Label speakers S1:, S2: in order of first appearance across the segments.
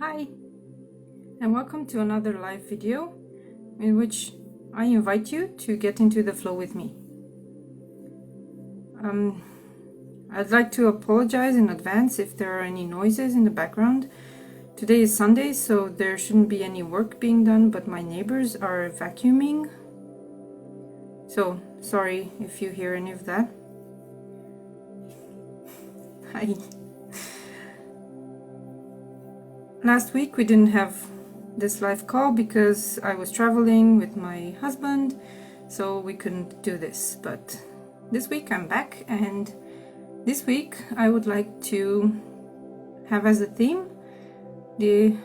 S1: Hi, and welcome to another live video in which I invite you to get into the flow with me. I'd like to apologize in advance if there are any noises in the background. Today is Sunday, so there shouldn't be any work being done, but my neighbors are vacuuming. So, sorry if you hear any of that. Hi. Last week we didn't have this live call because I was traveling with my husband, so we couldn't do this. But this week I'm back, and this week I would like to have as a theme a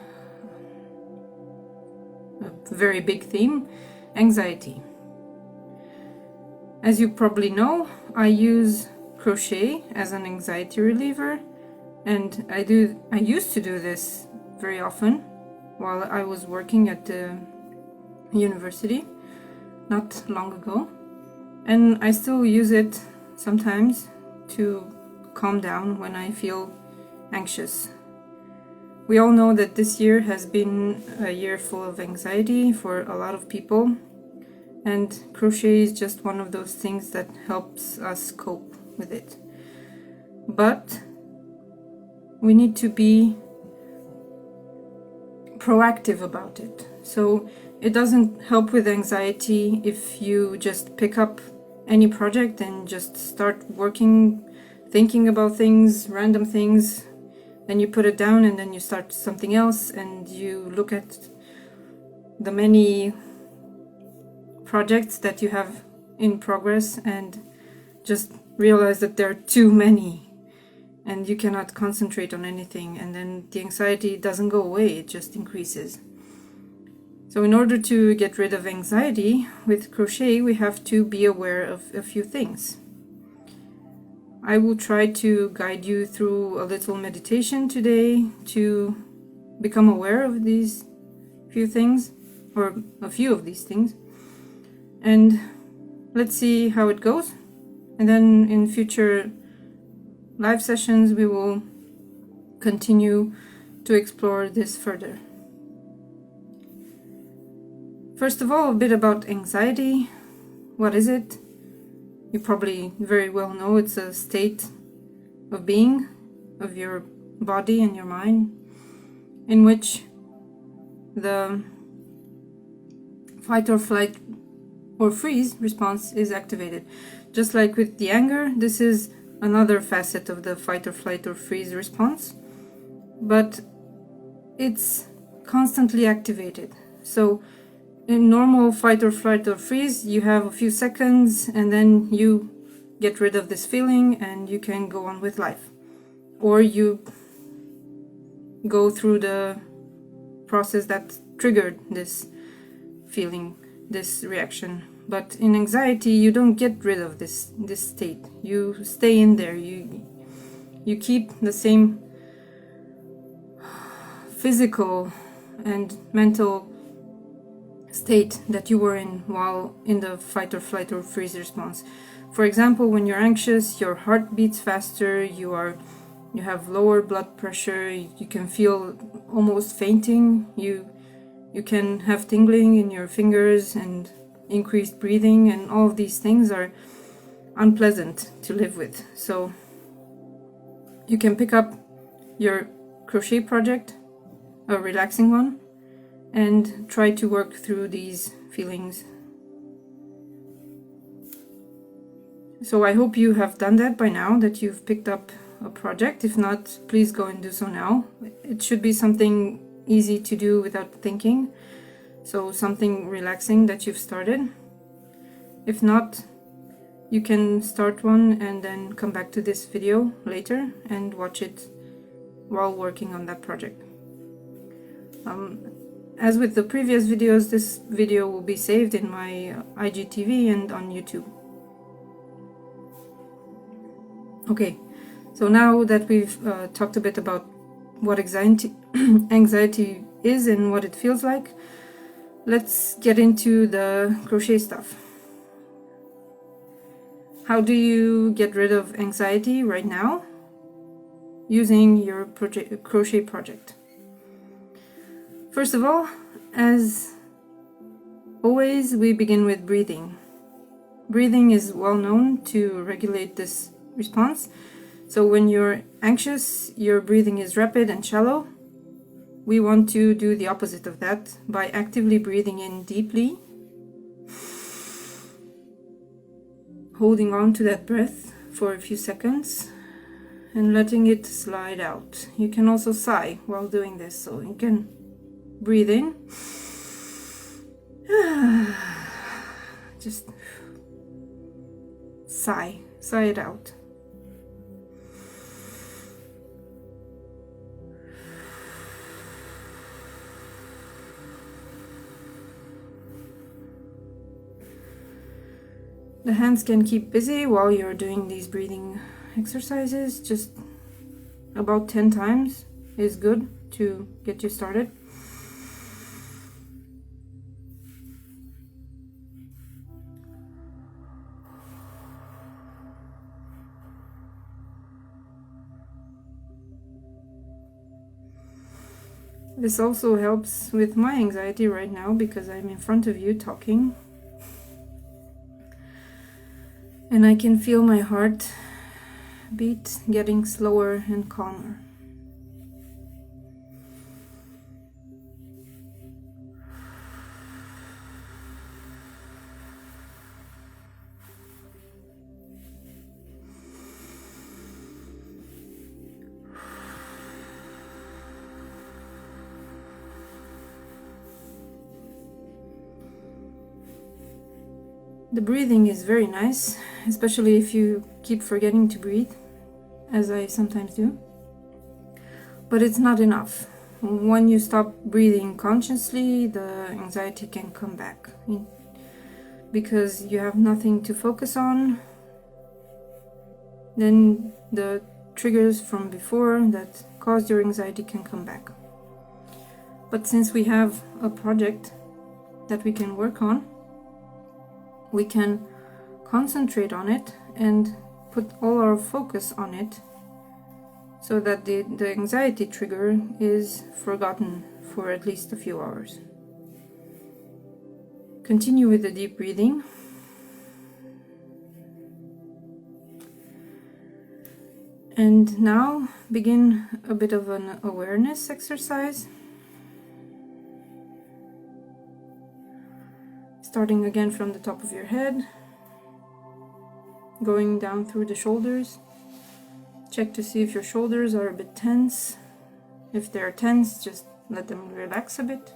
S1: very big theme, anxiety. As you probably know, I use crochet as an anxiety reliever, and I used to do this very often while I was working at the university not long ago, and I still use it sometimes to calm down when I feel anxious. We all know that this year has been a year full of anxiety for a lot of people, and crochet is just one of those things that helps us cope with it. But we need to be proactive about it. So it doesn't help with anxiety if you just pick up any project and just start working, thinking about things, random things, then you put it down and then you start something else, and you look at the many projects that you have in progress and just realize that there are too many and you cannot concentrate on anything, and then the anxiety doesn't go away, it just increases. So in order to get rid of anxiety with crochet, we have to be aware of a few things. I will try to guide you through a little meditation today to become aware of these few things, or a few of these things, and let's see how it goes. And then in future live sessions we will continue to explore this further. First of all, a bit about anxiety. What is it? You probably very well know it's a state of being, of your body and your mind, in which the fight or flight or freeze response is activated. Just like with the anger, this is another facet of the fight or flight or freeze response, but it's constantly activated. So in normal fight or flight or freeze, you have a few seconds and then you get rid of this feeling and you can go on with life, or you go through the process that triggered this feeling, this reaction. But in anxiety, you don't get rid of this state. You stay in there. You keep the same physical and mental state that you were in while in the fight or flight or freeze response. For example, when you're anxious, your heart beats faster, you have lower blood pressure, you can feel almost fainting, you can have tingling in your fingers and increased breathing, and all of these things are unpleasant to live with. So you can pick up your crochet project, a relaxing one, and try to work through these feelings. So I hope you have done that by now, that you've picked up a project. If not, please go and do so now. It should be something easy to do without thinking. So something relaxing that you've started. If not, you can start one and then come back to this video later and watch it while working on that project. As with the previous videos, this video will be saved in my IGTV and on YouTube. Okay, so now that we've talked a bit about what anxiety is and what it feels like, let's get into the crochet stuff. How do you get rid of anxiety right now? Using your crochet project. First of all, as always, we begin with breathing. Breathing is well known to regulate this response. So when you're anxious, your breathing is rapid and shallow. We want to do the opposite of that by actively breathing in deeply, holding on to that breath for a few seconds and letting it slide out. You can also sigh while doing this, so you can breathe in, just sigh it out. The hands can keep busy while you're doing these breathing exercises. Just about 10 times is good to get you started. This also helps with my anxiety right now because I'm in front of you talking. And I can feel my heart beat getting slower and calmer. The breathing is very nice, especially if you keep forgetting to breathe, as I sometimes do. But it's not enough. When you stop breathing consciously, the anxiety can come back because you have nothing to focus on. Then the triggers from before that caused your anxiety can come back. But since we have a project that we can work on, we can concentrate on it and put all our focus on it so that the anxiety trigger is forgotten for at least a few hours. Continue with the deep breathing. And now begin a bit of an awareness exercise. Starting again from the top of your head, going down through the shoulders. Check to see if your shoulders are a bit tense. If they're tense, just let them relax a bit.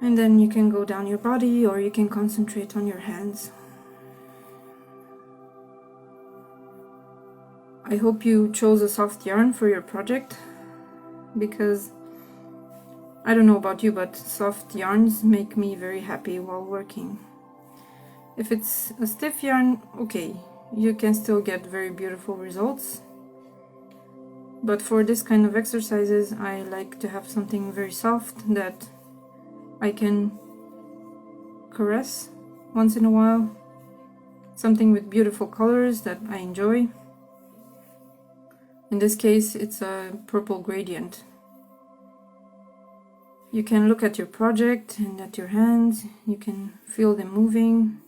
S1: And then you can go down your body, or you can concentrate on your hands. I hope you chose a soft yarn for your project, because I don't know about you, but soft yarns make me very happy while working. If it's a stiff yarn, okay, you can still get very beautiful results. But for this kind of exercises, I like to have something very soft that I can caress once in a while. Something with beautiful colors that I enjoy. In this case, it's a purple gradient. You can look at your project and at your hands. You can feel them moving.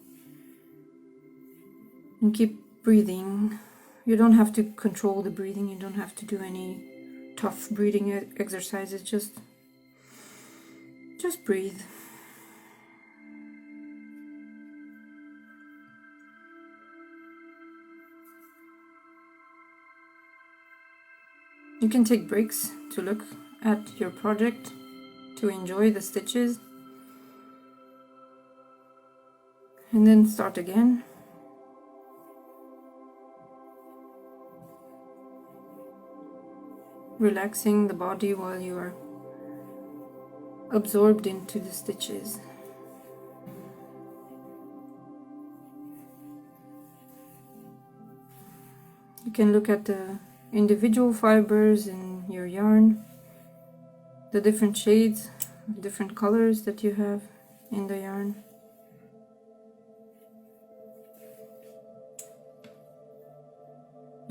S1: And keep breathing. You don't have to control the breathing. You don't have to do any tough breathing exercises. Just breathe. You can take breaks to look at your project, to enjoy the stitches, and then start again. Relaxing the body while you are absorbed into the stitches. You can look at the individual fibers in your yarn, the different shades, different colors that you have in the yarn.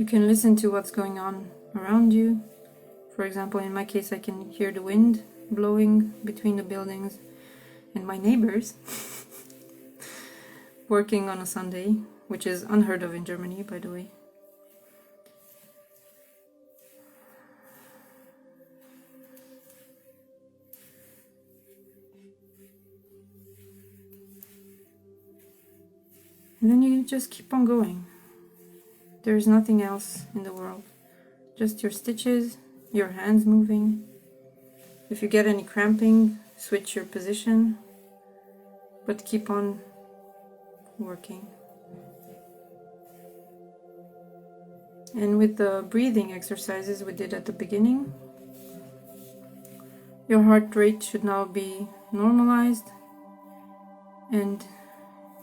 S1: You can listen to what's going on around you. For example, in my case, I can hear the wind blowing between the buildings and my neighbors working on a Sunday, which is unheard of in Germany, by the way. And then you just keep on going. There's nothing else in the world. Just your stitches, your hands moving. If you get any cramping, switch your position, but keep on working. And with the breathing exercises we did at the beginning, your heart rate should now be normalized, and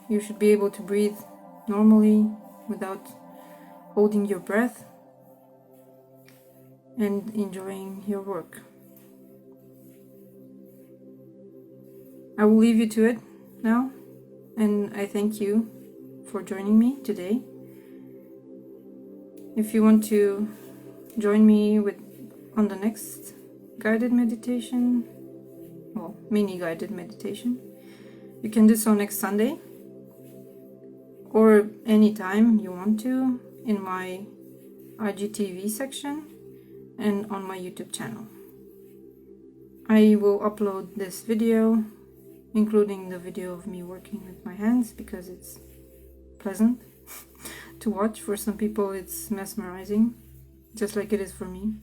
S1: you should be able to breathe normally without holding your breath and enjoying your work. I will leave you to it now, and I thank you for joining me today. If you want to join me on the next guided meditation, well, mini guided meditation, you can do so next Sunday or anytime you want to in my IGTV section and on my YouTube channel. I will upload this video, including the video of me working with my hands, because it's pleasant to watch. For some people it's mesmerizing, just like it is for me.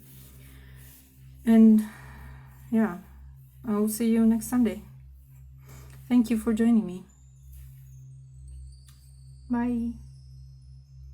S1: And yeah, I will see you next Sunday. Thank you for joining me. Bye.